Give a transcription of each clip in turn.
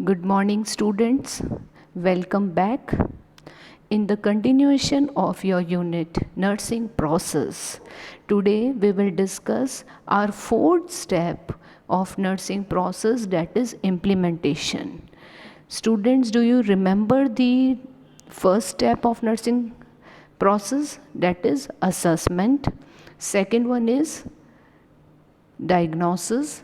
Good morning, students. Welcome back. In the continuation of your unit, Nursing Process, today we will discuss our fourth step of nursing process, that is implementation. Students, do you remember the first step of nursing process? That is assessment. Second one is diagnosis,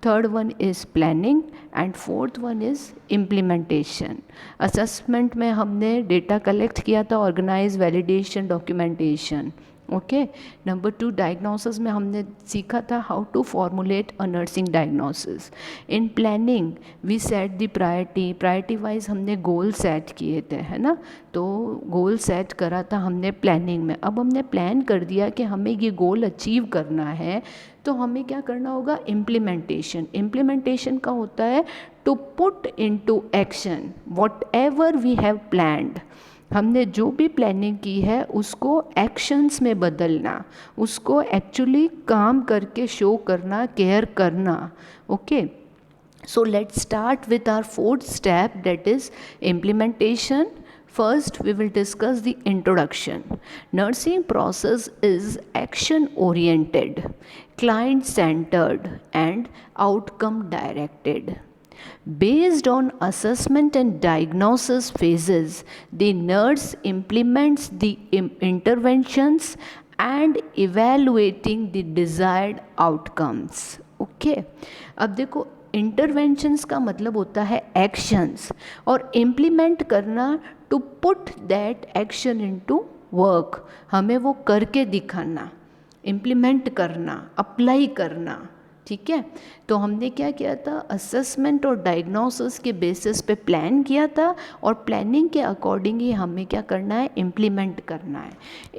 third one is planning and fourth one is implementation. Assessment में हमने data collect किया था, organize, validation, documentation. Okay. Number 2 diagnosis में हमने सीखा था how to formulate a nursing diagnosis. In planning we set the priority wise हमने goal set किए थे, है ना. तो गोल सेट करा था हमने प्लानिंग में. अब हमने प्लान कर दिया कि हमें ये गोल अचीव करना है, तो हमें क्या करना होगा? इम्प्लीमेंटेशन का होता है to put into action whatever we have planned. हमने जो भी प्लानिंग की है उसको एक्शंस में बदलना, उसको एक्चुअली काम करके शो करना, केयर करना. Okay. So let's start with our fourth step, that is implementation. First, we will discuss the introduction. Nursing process is action oriented, client centered, and outcome directed. Based on assessment and diagnosis phases, the nurse implements the interventions and evaluating the desired outcomes. Okay. अब देखो, interventions का मतलब होता है actions, और implement करना to put that action into work. हमें वो करके दिखाना, इम्प्लीमेंट करना, अप्लाई करना. ठीक है. तो हमने क्या किया था? असेसमेंट और डायग्नोसिस के बेसिस पे प्लान किया था, और प्लानिंग के अकॉर्डिंग ही हमें क्या करना है? इम्प्लीमेंट करना है.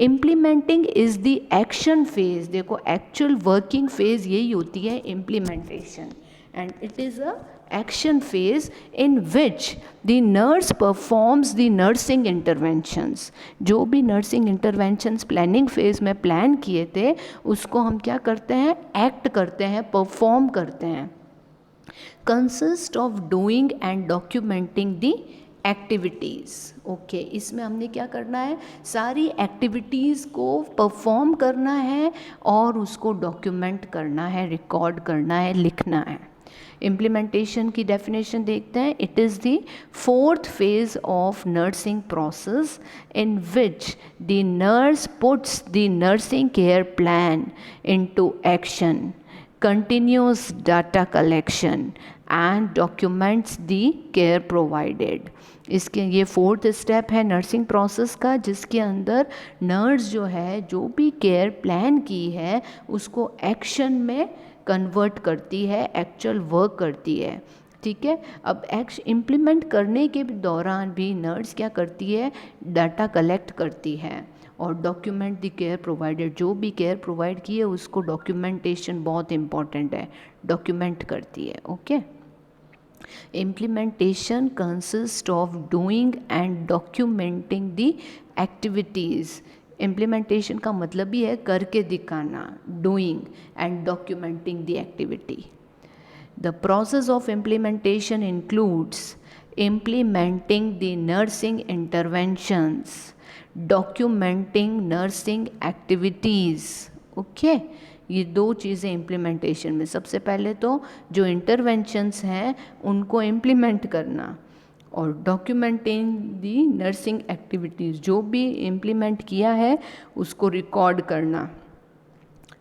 Implementing is the action phase. देखो, एक्चुअल वर्किंग फेज यही होती है, implementation. And it is a action phase in which the nurse performs the nursing interventions. जो भी nursing interventions planning phase में plan किए थे उसको हम क्या करते हैं? act करते हैं, perform करते हैं. consist of doing and documenting the activities. Okay. इसमें हमने क्या करना है? सारी एक्टिविटीज़ को परफॉर्म करना है और उसको डॉक्यूमेंट करना है, रिकॉर्ड करना है, लिखना है. इम्प्लीमेंटेशन की डेफिनेशन देखते हैं. It is the fourth phase of nursing process in which the nurse puts the nursing care plan into action, continuous data collection and documents the care provided. इसके ये फोर्थ स्टेप है nursing process का, जिसके अंदर nurse जो है जो भी केयर प्लान की है उसको एक्शन में कन्वर्ट करती है, एक्चुअल वर्क करती है. ठीक है. अब इम्प्लीमेंट करने के दौरान भी नर्स क्या करती है? डाटा कलेक्ट करती है और डॉक्यूमेंट द केयर प्रोवाइडेड. जो भी केयर प्रोवाइड की है उसको डॉक्यूमेंटेशन बहुत इंपॉर्टेंट है, डॉक्यूमेंट करती है. Okay. Implementation consist of doing and documenting the activities. Implementation का मतलब ही है करके दिखाना, doing and documenting the activity. The process of implementation includes implementing the nursing interventions, documenting nursing activities. Okay. ये दो चीज़ें इम्प्लीमेंटेशन में. सबसे पहले तो जो इंटरवेंशंस हैं उनको इम्प्लीमेंट करना, और डॉक्यूमेंटिंग दी नर्सिंग एक्टिविटीज़. जो भी इम्प्लीमेंट किया है उसको रिकॉर्ड करना.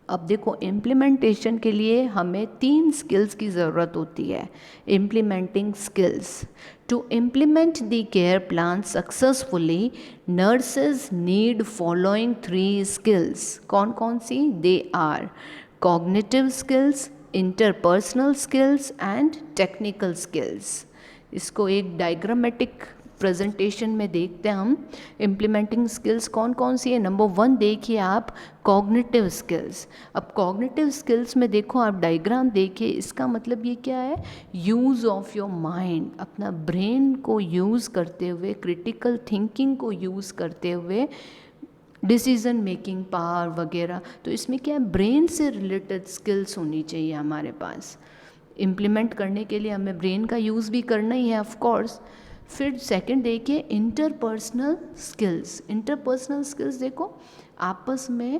अब देखो, इम्प्लीमेंटेशन के लिए हमें 3 स्किल्स की ज़रूरत होती है. Implementing skills. To implement the care plan successfully nurses need following 3 skills. कौन कौन सी? They are cognitive skills, interpersonal skills and technical skills. इसको एक डायग्रामेटिक प्रेजेंटेशन में देखते हैं हम. इम्प्लीमेंटिंग स्किल्स कौन कौन सी है? नंबर 1 देखिए आप, कॉग्निटिव स्किल्स. अब कॉग्निटिव स्किल्स में देखो आप, डायग्राम देखिए. इसका मतलब ये क्या है? Use of your mind. अपना ब्रेन को यूज़ करते हुए, क्रिटिकल थिंकिंग को यूज़ करते हुए डिसीज़न मेकिंग पावर वगैरह. तो इसमें क्या है? ब्रेन से रिलेटेड स्किल्स होनी चाहिए हमारे पास. इम्प्लीमेंट करने के लिए हमें ब्रेन का यूज़ भी करना ही है ऑफ कोर्स। फिर सेकंड देखिए इंटरपर्सनल स्किल्स। इंटरपर्सनल स्किल्स देखो, आपस में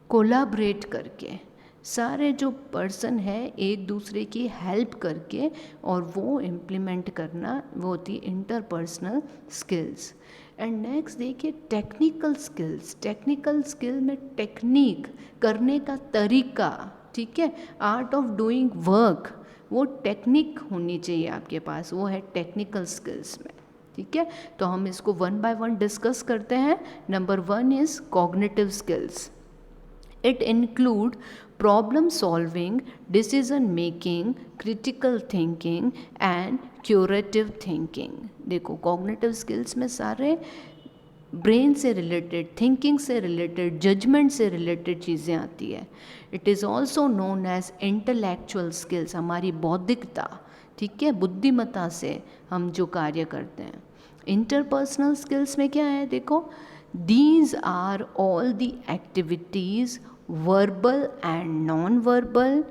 कोलाबरेट करके सारे जो पर्सन है एक दूसरे की हेल्प करके और वो इम्प्लीमेंट करना, वो होती है इंटरपर्सनल स्किल्स। एंड नेक्स्ट देखिए टेक्निकल स्किल्स। टेक्निकल स्किल में टेक्निक करने का तरीका, ठीक है, आर्ट ऑफ डूइंग वर्क, वो टेक्निक होनी चाहिए आपके पास, वो है टेक्निकल स्किल्स में, ठीक है। तो हम इसको वन बाय वन डिस्कस करते हैं। Number 1 is cognitive skills. It include problem solving, decision making, critical thinking and curative thinking। देखो cognitive skills में सारे ब्रेन से रिलेटेड, थिंकिंग से रिलेटेड, जजमेंट से रिलेटेड चीज़ें आती है। It is also known as intellectual skills, हमारी बौद्धिकता, ठीक है, बुद्धिमत्ता से हम जो कार्य करते हैं। इंटरपर्सनल स्किल्स में क्या है देखो, these are all the activities, verbal and non-verbal,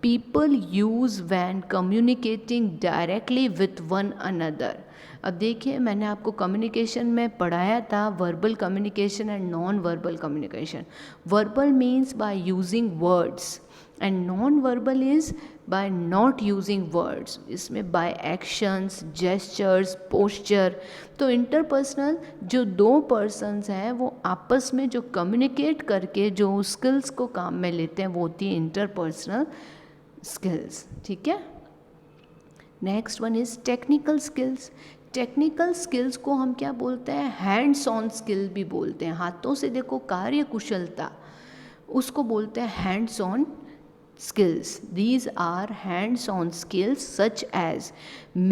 people use when communicating directly with one another। अब देखिए मैंने आपको कम्युनिकेशन में पढ़ाया था verbal communication and non verbal communication. Verbal means by using words and non verbal is by not using words, इसमें bye actions, gestures, posture. तो interpersonal जो दो पर्सन्स हैं वो आपस में जो कम्युनिकेट करके जो स्किल्स को काम में लेते हैं वो होती है इंटरपर्सनल स्किल्स, ठीक है। Next one is technical skills. Technical skills को हम क्या बोलते हैं, हैंड्स ऑन स्किल भी बोलते हैं, हाथों से देखो कार्य कुशलता, उसको बोलते हैं hands on skills। These are hands-on skills such as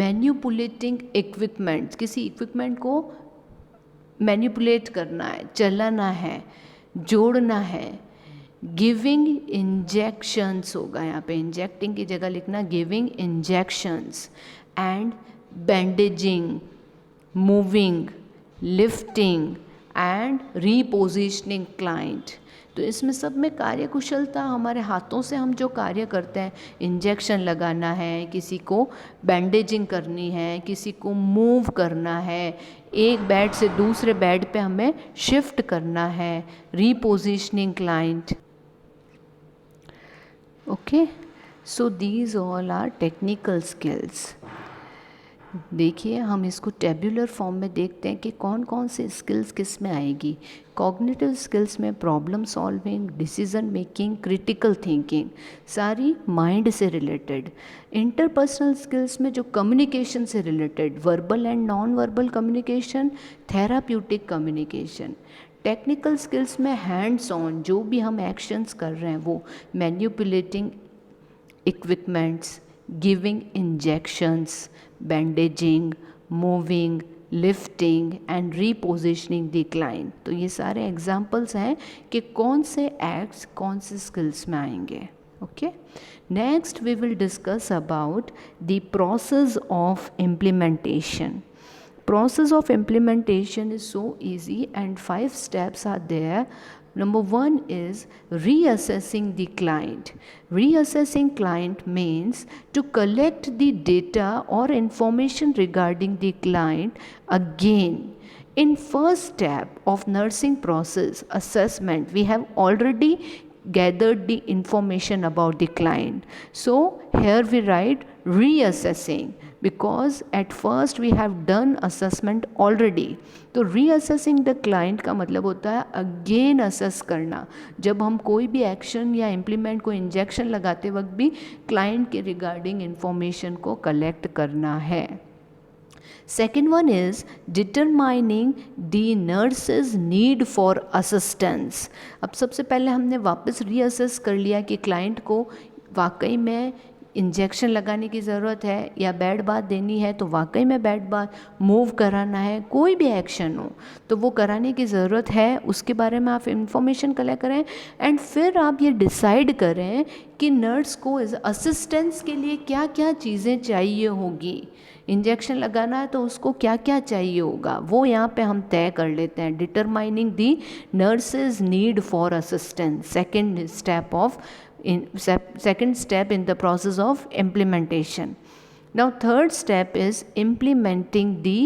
manipulating equipment, किसी equipment को मैनिपुलेट करना है, चलाना है, जोड़ना है। गिविंग इंजेक्शंस होगा यहाँ पे, इंजेक्टिंग की जगह लिखना giving injections. And bandaging, moving, lifting and repositioning client. तो इसमें सब में कार्य कुशलता, हमारे हाथों से हम जो कार्य करते हैं, इंजेक्शन लगाना है, किसी को बैंडेजिंग करनी है, किसी को मूव करना है, एक बेड से दूसरे बेड पे हमें शिफ्ट करना है, repositioning client. Okay, so these all are technical skills. देखिए हम इसको टेब्यूलर फॉर्म में देखते हैं कि कौन कौन से स्किल्स किस में आएगी। कॉग्निटिव स्किल्स में problem solving, decision making, critical thinking, सारी माइंड से रिलेटेड। इंटरपर्सनल स्किल्स में जो कम्युनिकेशन से related, verbal and non verbal communication, therapeutic communication. Technical skills में हैंड्स ऑन जो भी हम एक्शंस कर रहे हैं वो manipulating equipments, giving injections, bandaging, moving, lifting and repositioning the client. तो ये सारे एग्जाम्पल्स हैं कि कौन से एक्ट्स कौन से स्किल्स में आएंगे। Okay, next we will discuss about the process of implementation. Process of implementation is so easy and 5 steps are there. Number 1 is reassessing the client. Reassessing client means to collect the data or information regarding the client again. In first step of nursing process assessment, we have already gathered the information about the client. So here we write reassessing because at first we have done assessment already. तो reassessing the client का मतलब होता है again assess करना। जब हम कोई भी एक्शन या इम्प्लीमेंट को इंजेक्शन लगाते वक्त भी क्लाइंट के रिगार्डिंग इंफॉर्मेशन को कलेक्ट करना है। Second one is determining the nurse's need for assistance। अब सबसे पहले हमने वापस रीअसेस कर लिया कि क्लाइंट को वाकई में इंजेक्शन लगाने की ज़रूरत है या बेड बाथ देनी है, तो वाकई में बेड बाथ मूव कराना है, कोई भी एक्शन हो तो वो कराने की ज़रूरत है, उसके बारे में आप इंफॉर्मेशन कलेक्ट करें। एंड फिर आप ये डिसाइड करें कि नर्स को असिस्टेंस के लिए क्या क्या चीज़ें चाहिए होगी। इंजेक्शन लगाना है तो उसको क्या क्या चाहिए होगा वो यहाँ पे हम तय कर लेते हैं। Determining the nurses need for assistance, second step of second step in the process of implementation. Now third step is implementing the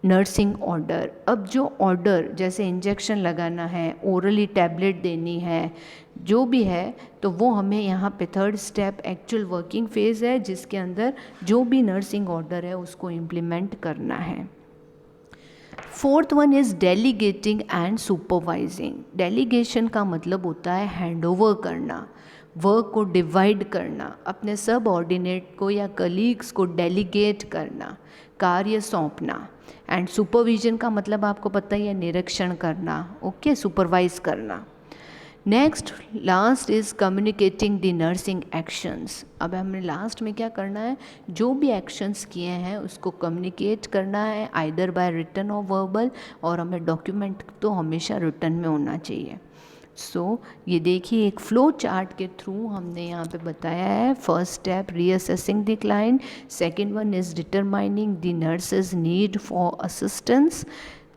nursing order. अब जो ऑर्डर जैसे इंजेक्शन लगाना है, ओरली टैबलेट देनी है, जो भी है, तो वो हमें यहाँ पे third step actual working phase है जिसके अंदर जो भी नर्सिंग ऑर्डर है उसको इम्प्लीमेंट करना है. Fourth one is delegating and supervising. Delegation का मतलब होता है हैंड ओवर करना, वर्क को डिवाइड करना, अपने सब ऑर्डिनेट को या कलीग्स को डेलीगेट करना, कार्य सौंपना. एंड सुपरविजन का मतलब आपको पता ही है, निरीक्षण करना, ओके, सुपरवाइज करना. Next last is communicating the nursing actions. अब हमें लास्ट में क्या करना है, जो भी एक्शंस किए हैं उसको कम्युनिकेट करना है, आइदर बाय रिटन और वर्बल, और हमें डॉक्यूमेंट तो हमेशा रिटन में होना चाहिए. सो ये देखिए एक फ्लो चार्ट के थ्रू हमने यहाँ पे बताया है. First step reassessing the client, second one is determining the nurse's need for assistance,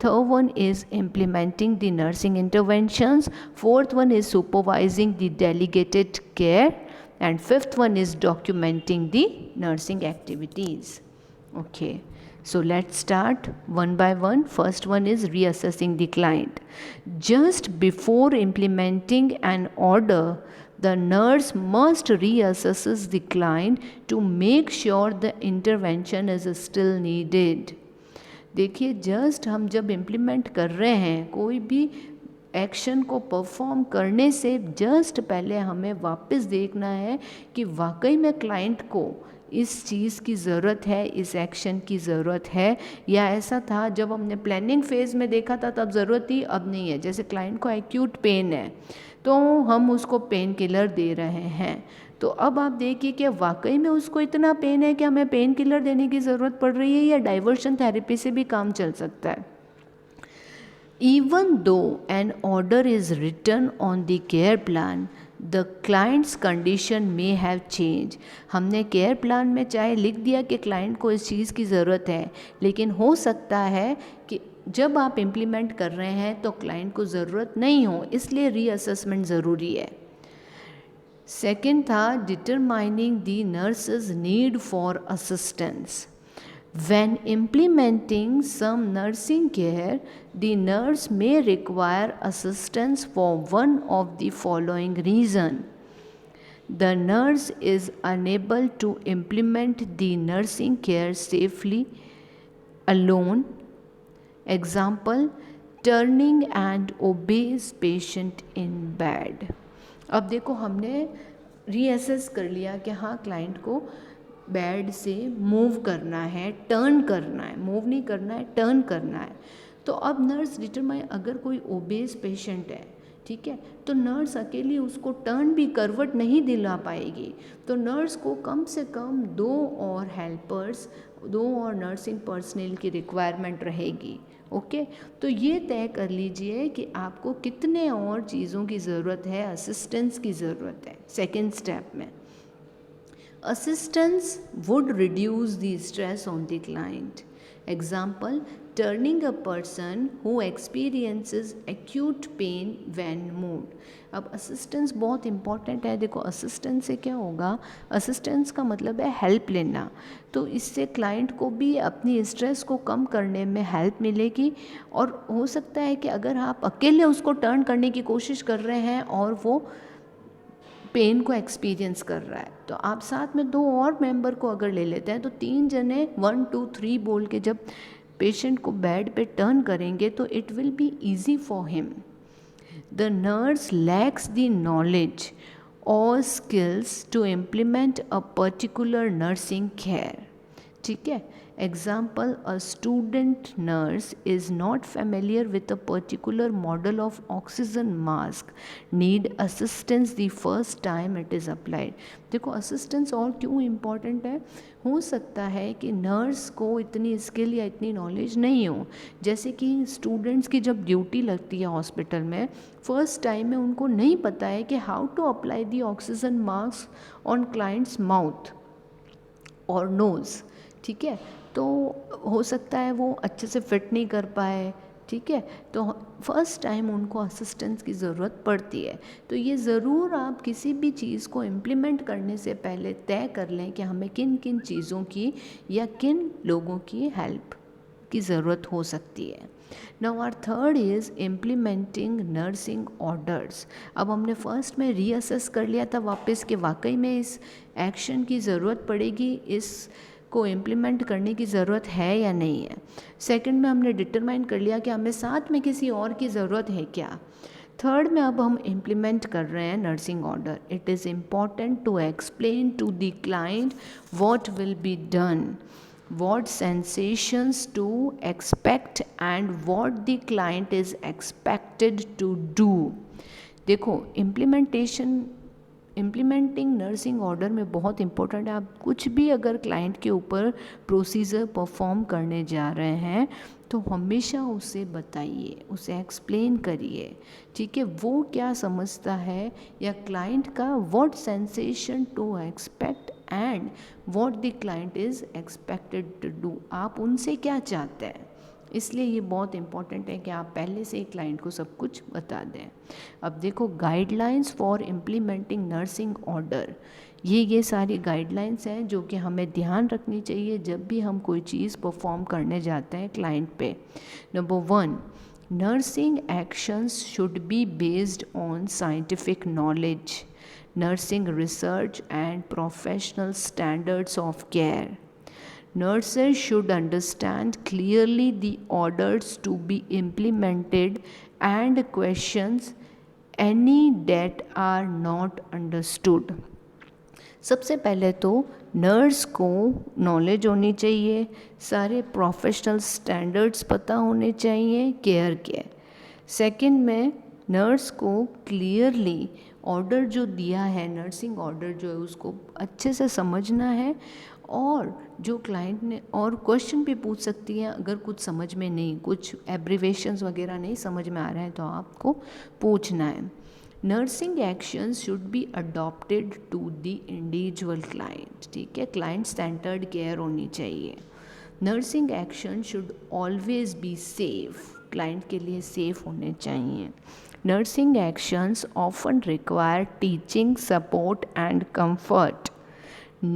third one is implementing the nursing interventions, fourth one is supervising the delegated care, and fifth one is documenting the nursing activities. Okay, so let's start one by one. First one is reassessing the client. Just before implementing an order, the nurse must reassess the client to make sure the intervention is still needed. देखिए just हम जब implement कर रहे हैं कोई भी action को perform करने से जस्ट पहले हमें वापस देखना है कि वाकई में क्लाइंट को इस चीज़ की ज़रूरत है, इस एक्शन की ज़रूरत है, या ऐसा था जब हमने प्लानिंग फेज़ में देखा था तब ज़रूरत थी, अब नहीं है. जैसे क्लाइंट को एक्यूट पेन है तो हम उसको पेन किलर दे रहे हैं, तो अब आप देखिए कि वाकई में उसको इतना पेन है कि हमें पेन किलर देने की ज़रूरत पड़ रही है, या डाइवर्शन थेरेपी से भी काम चल सकता है. Even though an order is written on the care plan, the client's condition may have changed. हमने केयर प्लान में चाहे लिख दिया कि क्लाइंट को इस चीज़ की ज़रूरत है, लेकिन हो सकता है कि जब आप इम्प्लीमेंट कर रहे हैं तो क्लाइंट को ज़रूरत नहीं हो, इसलिए रीअसेसमेंट ज़रूरी है. सेकेंड था determining the nurse's need for assistance. When implementing some nursing care, the nurse may require assistance for one of the following reason. The nurse is unable to implement the nursing care safely alone. Example, turning and obeys patient in bed. अब देखो हमने reassess कर लिया कि हाँ client को bed से move करना है, टर्न करना है, मूव नहीं करना है, टर्न करना है. तो अब नर्स डिटरमाइन, अगर कोई ओबेस पेशेंट है, ठीक है, तो नर्स अकेली उसको टर्न भी करवट नहीं दिला पाएगी, तो नर्स को कम से कम 2 और हेल्पर्स, 2 और नर्सिंग पर्सनल की रिक्वायरमेंट रहेगी. ओके, तो ये तय कर लीजिए कि आपको कितने और चीज़ों की ज़रूरत है, असिस्टेंस की ज़रूरत है. सेकेंड स्टेप में assistance would reduce the stress on the client. Example, turning a person who experiences acute pain when moved. अब असिस्टेंस बहुत इम्पॉर्टेंट है. देखो असिस्टेंस से क्या होगा, असिस्टेंस का मतलब है हेल्प लेना, तो इससे क्लाइंट को भी अपनी स्ट्रेस को कम करने में हेल्प मिलेगी. और हो सकता है कि अगर आप अकेले उसको टर्न करने की कोशिश कर रहे हैं और वो पेन को एक्सपीरियंस कर रहा है, तो आप साथ में 2 और मेंबर को अगर ले लेते हैं तो 3 जने 1 2 3 बोल के जब पेशेंट को बेड पे टर्न करेंगे तो it will be easy for him. The nurse lacks the knowledge और skills to implement a particular nursing care. ठीक है. Example, a student nurse is not familiar with a particular model of oxygen mask, need assistance the first time it is applied. देखो assistance और क्यों important है, हो सकता है कि नर्स को इतनी स्किल या इतनी नॉलेज नहीं हो. जैसे कि स्टूडेंट्स की जब ड्यूटी लगती है हॉस्पिटल में, फर्स्ट टाइम में उनको नहीं पता है कि how to apply the oxygen mask on client's mouth और नोज़. ठीक है, तो हो सकता है वो अच्छे से फिट नहीं कर पाए, ठीक है। तो फर्स्ट टाइम उनको असिस्टेंस की ज़रूरत पड़ती है, तो ये ज़रूर आप किसी भी चीज़ को इम्प्लीमेंट करने से पहले तय कर लें कि हमें किन किन चीज़ों की या किन लोगों की हेल्प की ज़रूरत हो सकती है। Now our third is implementing nursing orders. अब हमने फर्स्ट में रीअसेस कर लिया था वापस कि वाकई में इस एक्शन की ज़रूरत पड़ेगी, इस को इम्प्लीमेंट करने की ज़रूरत है या नहीं है। सेकंड में हमने डिटरमाइन कर लिया कि हमें साथ में किसी और की ज़रूरत है क्या। थर्ड में अब हम इम्प्लीमेंट कर रहे हैं nursing order. It is important to explain to the client what will be done, what sensations to expect and what the client is expected to do। देखो इम्प्लीमेंटिंग नर्सिंग ऑर्डर में बहुत important है। आप कुछ भी अगर क्लाइंट के ऊपर प्रोसीजर परफॉर्म करने जा रहे हैं तो हमेशा उसे बताइए, उसे एक्सप्लेन करिए, ठीक है, वो क्या समझता है या क्लाइंट का what sensation to expect and what the client is expected to do. आप उनसे क्या चाहते हैं, इसलिए ये बहुत इंपॉर्टेंट है कि आप पहले से ही क्लाइंट को सब कुछ बता दें। अब देखो guidelines for implementing nursing order, ये सारी गाइडलाइंस हैं जो कि हमें ध्यान रखनी चाहिए जब भी हम कोई चीज़ परफॉर्म करने जाते हैं क्लाइंट पे। Number 1, nursing actions should be based on scientific knowledge, nursing research and professional standards of care. Nurses should understand clearly the orders to be implemented and questions any that are not understood। सबसे पहले तो nurse को knowledge होनी चाहिए, सारे professional standards पता होने चाहिए केयर के। सेकंड में नर्स को क्लियरली ऑर्डर जो दिया है, नर्सिंग ऑर्डर जो है उसको अच्छे से समझना है, और जो क्लाइंट ने और क्वेश्चन भी पूछ सकती है अगर कुछ समझ में नहीं, कुछ एब्रीवेशंस वगैरह नहीं समझ में आ रहे हैं तो आपको पूछना है। Nursing actions should be adopted to the individual client, ठीक है, क्लाइंट सेंटर्ड केयर होनी चाहिए। Nursing action should always be safe, client के लिए सेफ होने चाहिए। Nursing actions often require teaching, support and comfort.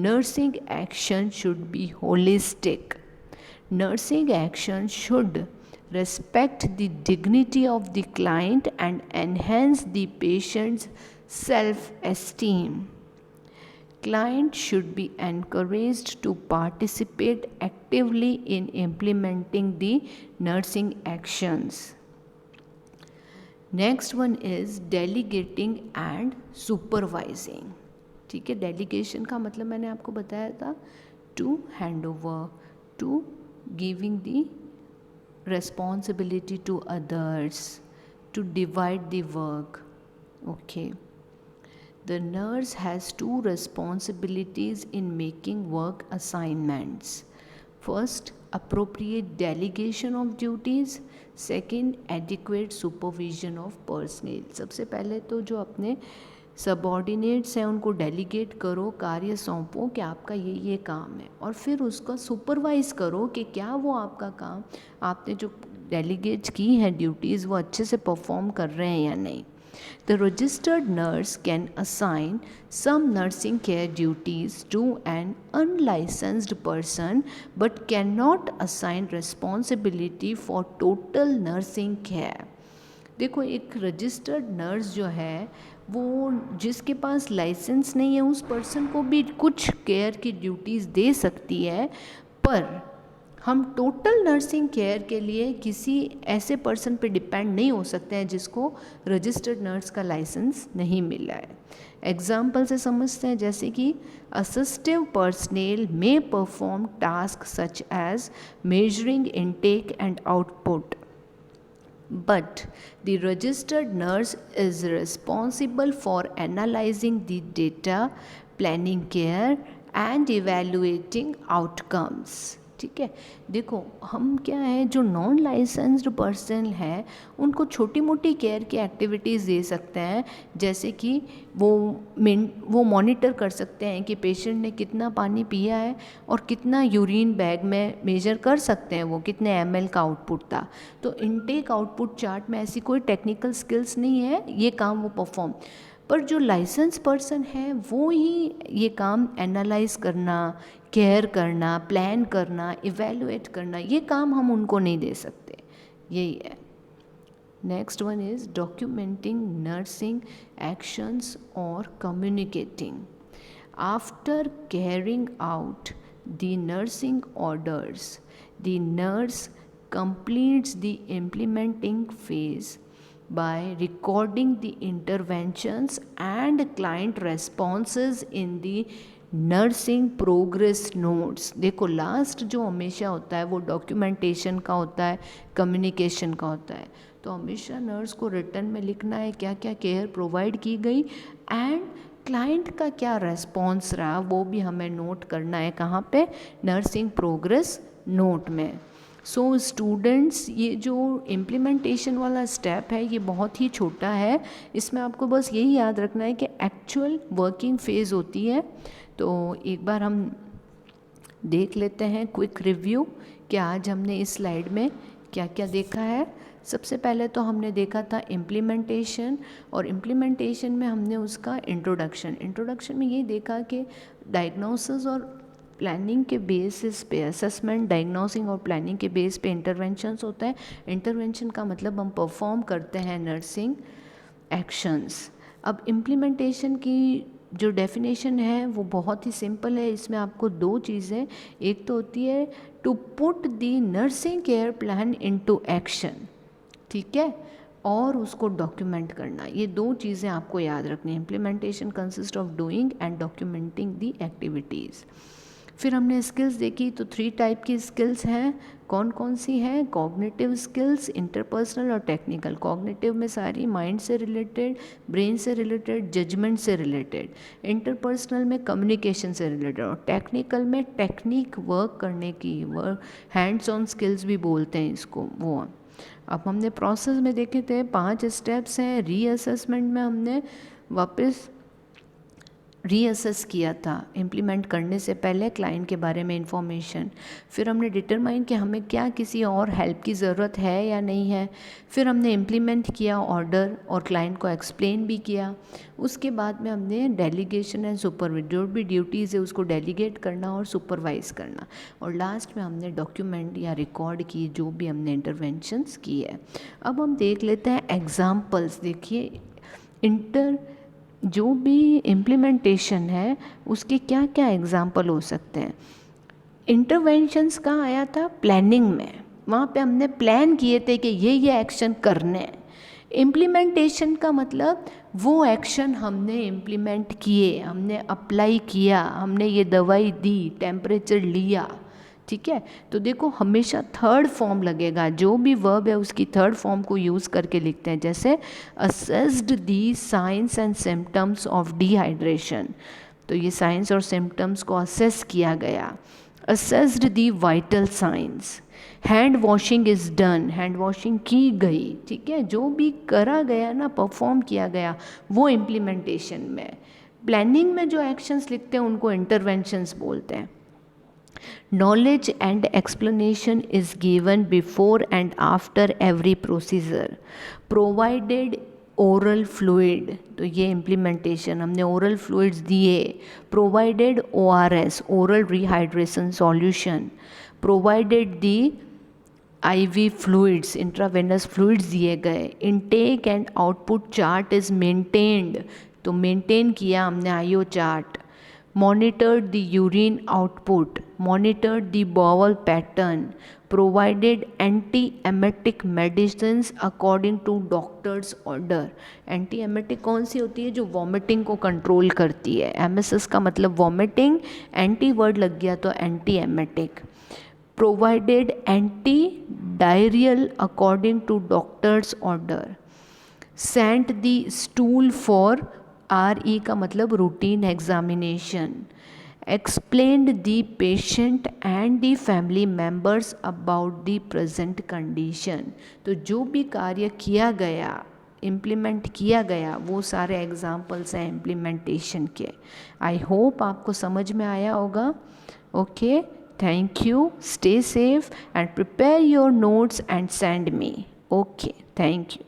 Nursing action should be holistic. Nursing action should respect the dignity of the client and enhance the patient's self-esteem. Client should be encouraged to participate actively in implementing the nursing actions. Next one is delegating and supervising, ठीक है। Delegation का मतलब मैंने आपको बताया था, to hand over, to giving the responsibility to others, to divide the work, okay। The nurse has two responsibilities in making work assignments. First, appropriate delegation of duties, second, adequate supervision of personnel। सबसे पहले तो जो अपने subordinates हैं उनको delegate करो, कार्य सौंपो कि आपका ये काम है, और फिर उसका सुपरवाइज करो कि क्या वो आपका काम, आपने जो डेलीगेट की हैं ड्यूटीज़, वो अच्छे से परफॉर्म कर रहे हैं या नहीं। The registered nurse can assign some nursing care duties to an unlicensed person but cannot assign responsibility for total nursing care। देखो, एक रजिस्टर्ड नर्स जो है वो जिसके पास लाइसेंस नहीं है उस पर्सन को भी कुछ केयर की ड्यूटीज़ दे सकती है, पर हम टोटल नर्सिंग केयर के लिए किसी ऐसे पर्सन पे डिपेंड नहीं हो सकते हैं जिसको रजिस्टर्ड नर्स का लाइसेंस नहीं मिला है। एग्जाम्पल से समझते हैं, जैसे कि असिस्टिव पर्सनेल में perform task such as measuring intake and output, but the registered nurse is responsible for analyzing the data, planning care and evaluating outcomes। ठीक है। देखो हम क्या है, जो नॉन लाइसेंस्ड पर्सन है उनको छोटी मोटी केयर की एक्टिविटीज़ दे सकते हैं, जैसे कि वो मॉनिटर कर सकते हैं कि पेशेंट ने कितना पानी पिया है और कितना यूरिन बैग में मेजर कर सकते हैं वो कितने ml का आउटपुट था। तो इनटेक आउटपुट चार्ट में ऐसी कोई टेक्निकल स्किल्स नहीं है, ये काम वो परफॉर्म। पर जो लाइसेंस पर्सन है वो ही ये काम एनालाइज करना, केयर करना, प्लान करना, इवेलुएट करना, ये काम हम उनको नहीं दे सकते, यही है। Next one is documenting nursing actions और communicating. After carrying out the nursing orders, the nurse completes the implementing phase by recording the interventions and client responses in the nursing progress notes. देखो last जो हमेशा होता है वो documentation का होता है, कम्युनिकेशन का होता है। तो हमेशा नर्स को रिटर्न में लिखना है क्या क्या केयर प्रोवाइड की गई एंड क्लाइंट का क्या रेस्पॉन्स रहा, वो भी हमें नोट करना है। कहाँ पे? नर्सिंग प्रोग्रेस नोट में। सो स्टूडेंट्स, ये जो इम्प्लीमेंटेशन वाला स्टेप है ये बहुत ही छोटा है, इसमें आपको बस यही याद रखना है कि एक्चुअल वर्किंग फेज़ होती है। तो एक बार हम देख लेते हैं क्विक रिव्यू कि आज हमने इस स्लाइड में क्या क्या देखा है। सबसे पहले तो हमने देखा था इम्प्लीमेंटेशन, और इम्प्लीमेंटेशन में हमने उसका इंट्रोडक्शन में ये देखा कि डायग्नोसिस और प्लानिंग के बेसिस पे, असेसमेंट, डायग्नोसिंग और प्लानिंग के बेस पे इंटरवेंशंस होता है। इंटरवेंशन का मतलब हम परफॉर्म करते हैं नर्सिंग एक्शंस। अब इम्प्लीमेंटेशन की जो डेफिनेशन है वो बहुत ही सिंपल है। इसमें आपको दो चीज़ें, एक तो होती है to put the nursing care plan into action, ठीक है, और उसको डॉक्यूमेंट करना। ये दो चीज़ें आपको याद रखनी है। Implementation consist of doing and documenting the activities. फिर हमने स्किल्स देखी, तो 3 टाइप की स्किल्स हैं। कौन कौन सी हैं? कॉग्निटिव स्किल्स, इंटरपर्सनल और टेक्निकल। कॉग्निटिव में सारी माइंड से रिलेटेड, ब्रेन से रिलेटेड, जजमेंट से रिलेटेड। इंटरपर्सनल में कम्युनिकेशन से रिलेटेड, और टेक्निकल में टेक्निक वर्क करने की, वर्क हैंड्स ऑन स्किल्स भी बोलते हैं इसको, वो। अब हमने प्रोसेस में देखे थे 5 स्टेप्स हैं। रीअसेसमेंट में हमने वापस रीअसेस किया था इम्प्लीमेंट करने से पहले क्लाइंट के बारे में इंफॉर्मेशन। फिर हमने डिटरमाइन कि हमें क्या किसी और हेल्प की ज़रूरत है या नहीं है। फिर हमने इम्प्लीमेंट किया ऑर्डर और क्लाइंट को एक्सप्लेन भी किया। उसके बाद में हमने डेलीगेशन एंड सुपरवाइज, जो भी ड्यूटीज़ है उसको डेलीगेट करना और सुपरवाइज करना। और लास्ट में हमने डॉक्यूमेंट या रिकॉर्ड की जो भी हमने इंटरवेंशंस की है। अब हम देख लेते हैं एग्जाम्पल्स। देखिए जो भी इम्प्लीमेंटेशन है उसके क्या क्या एग्जाम्पल हो सकते हैं। इंटरवेंशंस कहाँ आया था? प्लानिंग में। वहाँ पे हमने प्लान किए थे कि ये एक्शन करने हैं। इम्प्लीमेंटेशन का मतलब वो एक्शन हमने इम्प्लीमेंट किए, हमने अप्लाई किया, हमने ये दवाई दी, टेम्परेचर लिया, ठीक है। तो देखो हमेशा थर्ड फॉर्म लगेगा, जो भी वर्ब है उसकी थर्ड फॉर्म को यूज़ करके लिखते हैं। जैसे assessed the science and symptoms of dehydration, तो ये साइंस और सिम्टम्स को असेस किया गया। Assessed the vital science. Hand washing is done, hand washing की गई, ठीक है। जो भी करा गया ना, परफॉर्म किया गया, वो इम्प्लीमेंटेशन में। प्लानिंग में जो एक्शंस लिखते हैं उनको इंटरवेंशंस बोलते हैं। Knowledge and explanation is given before and after every procedure. Provided oral fluid, तो ये implementation, हमने oral fluids दिए। Provided ORS, oral rehydration solution. Provided the IV fluids, intravenous fluids दिए गए। Intake and output chart is maintained, तो maintain किया हमने IO chart. Monitored the urine output, monitored the bowel pattern, provided anti-emetic medicines according to doctor's order. Anti-emetic कौन सी होती है? जो vomiting को कंट्रोल करती है। एमेसिस का मतलब वॉमिटिंग, एंटी वर्ड लग गया तो anti-emetic. Provided anti-diarrheal according to doctor's order. Sent the stool for RE का मतलब routine examination. explained the patient and the family members about the present condition। तो जो भी कार्य किया गया, इम्प्लीमेंट किया गया, वो सारे एग्जाम्पल्स हैं इम्प्लीमेंटेशन के। आई होप आपको समझ में आया होगा। Okay, thank you, stay safe and prepare your notes and send me. Okay, thank you.